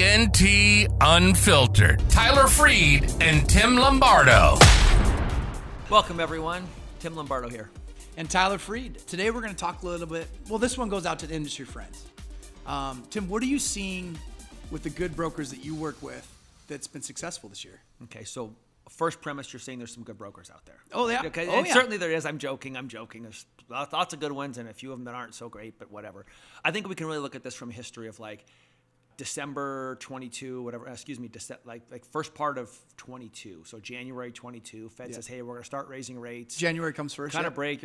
TNT Unfiltered. Tyler Freed and Tim Lombardo. Welcome, everyone. Tim Lombardo here. And Tyler Freed. Today we're going to talk a little bit. Well, this one goes out to the industry friends. Tim, what are you seeing with the good brokers that you work with that's been successful this year? Okay, so first premise, you're saying there's some good brokers out there. Oh, yeah. Okay, oh, and yeah. Certainly there is. I'm joking. There's lots of good ones and a few of them that aren't so great, but whatever. I think we can really look at this from a history of like December 22, whatever, like first part of 22. So January 22, Fed says, hey, we're going to start raising rates. January comes first. Kind of break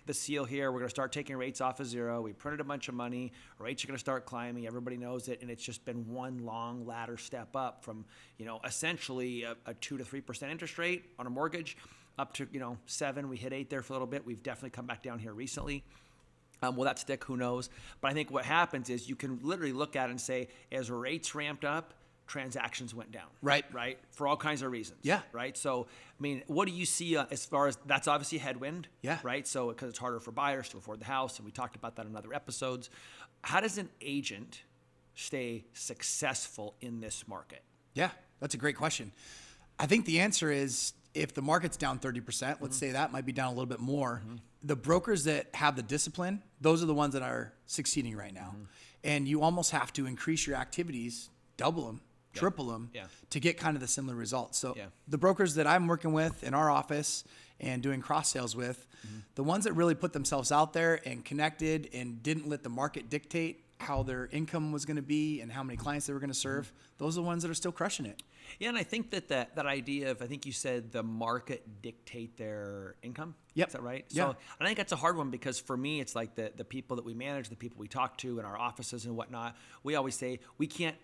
the seal here. We're going to start taking rates off of zero. We printed a bunch of money. Rates are going to start climbing. Everybody knows it. And it's just been one long ladder step up from, essentially a 2 to 3% interest rate on a mortgage up to, 7. We hit 8 there for a little bit. We've definitely come back down here recently. Will that stick? Who knows? But I think what happens is you can literally look at it and say, as rates ramped up, transactions went down. Right. For all kinds of reasons. Yeah. Right. So, what do you see as far as that's obviously a headwind? Yeah. Right. So, because it's harder for buyers to afford the house, and we talked about that in other episodes. How does an agent stay successful in this market? Yeah, that's a great question. I think the answer is if the market's down 30%, let's say that might be down a little bit more. The brokers that have the discipline, those are the ones that are succeeding right now. And you almost have to increase your activities, double them, triple them to get kind of the similar results. So the brokers that I'm working with in our office and doing cross sales with, the ones that really put themselves out there and connected and didn't let the market dictate how their income was going to be and how many clients they were going to serve, those are the ones that are still crushing it. Yeah, and I think that idea of, I think you said the market dictate their income. Yep. Is that right? Yeah. So I think that's a hard one because for me, it's like the people that we manage, the people we talk to in our offices and whatnot, we always say we can't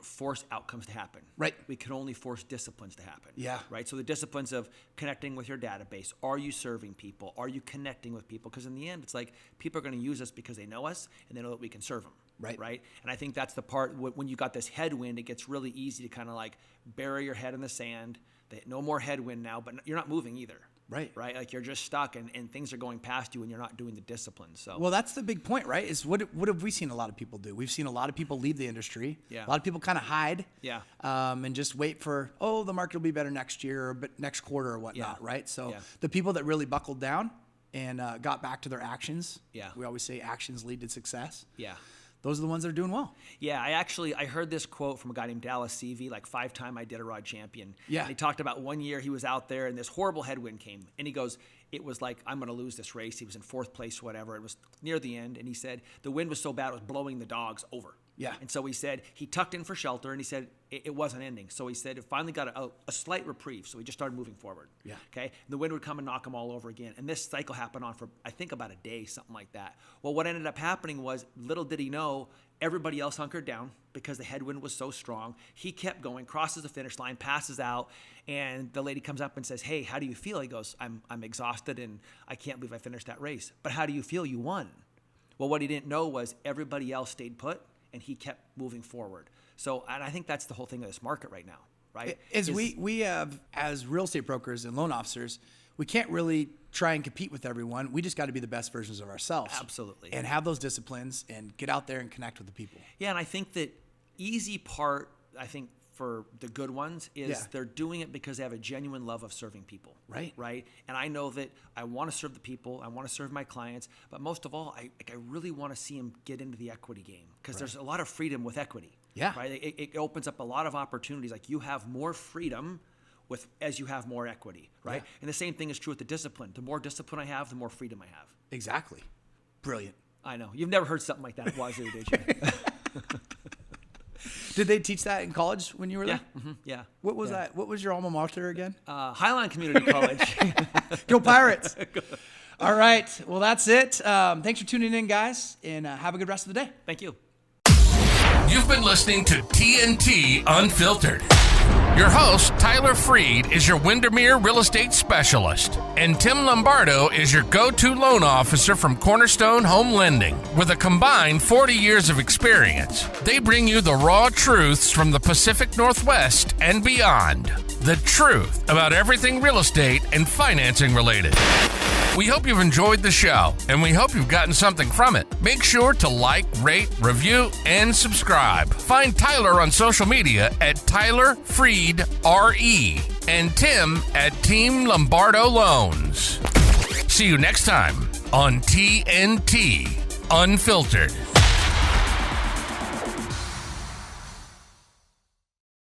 force outcomes to happen. Right. We can only force disciplines to happen. Yeah. Right. So the disciplines of connecting with your database. Are you serving people? Are you connecting with people? Because in the end, it's like people are going to use us because they know us and they know that we can serve them. Right. Right. And I think that's the part when you got this headwind, it gets really easy to kind of like bury your head in the sand. No more headwind now, but you're not moving either. Right. Right. Like you're just stuck and things are going past you and you're not doing the discipline. So, well, that's the big point, right? Is what have we seen a lot of people do? We've seen a lot of people leave the industry. Yeah. A lot of people kind of hide. Yeah. And just wait for, the market will be better next year or next quarter or whatnot, right? So the people that really buckled down and got back to their actions. Yeah. We always say actions lead to success. Yeah. Those are the ones that are doing well. Yeah, I heard this quote from a guy named Dallas Seavey, like 5-time Iditarod champion. Yeah. And he talked about one year he was out there and this horrible headwind came. And he goes, it was like, I'm going to lose this race. He was in 4th place, whatever. It was near the end. And he said the wind was so bad it was blowing the dogs over. Yeah. And so he said he tucked in for shelter and he said it wasn't ending. So he said it finally got a slight reprieve. So he just started moving forward. Yeah. Okay. And the wind would come and knock him all over again. And this cycle happened on for, I think, about a day, something like that. Well, what ended up happening was, little did he know, everybody else hunkered down because the headwind was so strong. He kept going, crosses the finish line, passes out, and the lady comes up and says, hey, how do you feel? He goes, I'm exhausted and I can't believe I finished that race. But how do you feel? You won. Well, what he didn't know was everybody else stayed put and he kept moving forward. So, and I think that's the whole thing of this market right now, right? We have, as real estate brokers and loan officers, we can't really try and compete with everyone. We just got to be the best versions of ourselves. Absolutely. And have those disciplines and get out there and connect with the people. Yeah, and I think that easy part, for the good ones is they're doing it because they have a genuine love of serving people. Right. Right. And I know that I want to serve the people. I want to serve my clients. But most of all, I really want to see them get into the equity game because there's a lot of freedom with equity. Yeah. Right. It opens up a lot of opportunities. Like you have more freedom as you have more equity. Right. Yeah. And the same thing is true with the discipline. The more discipline I have, the more freedom I have. Exactly. Brilliant. I know. You've never heard something like that at Wazoo, did you? Did they teach that in college when you were there? Yeah. Mm-hmm. Yeah. What was that? What was your alma mater again? Highline Community College. Go Pirates. All right. Well, that's it. Thanks for tuning in, guys, and have a good rest of the day. Thank you. You've been listening to TNT Unfiltered. Your host, Tyler Freed, is your Windermere real estate specialist, and Tim Lombardo is your go-to loan officer from Cornerstone Home Lending. With a combined 40 years of experience, they bring you the raw truths from the Pacific Northwest and beyond. the truth about everything real estate and financing related. We hope you've enjoyed the show, and we hope you've gotten something from it. Make sure to like, rate, review, and subscribe. Find Tyler on social media at Tyler Freed RE and Tim at Team Lombardo Loans. See you next time on TNT Unfiltered.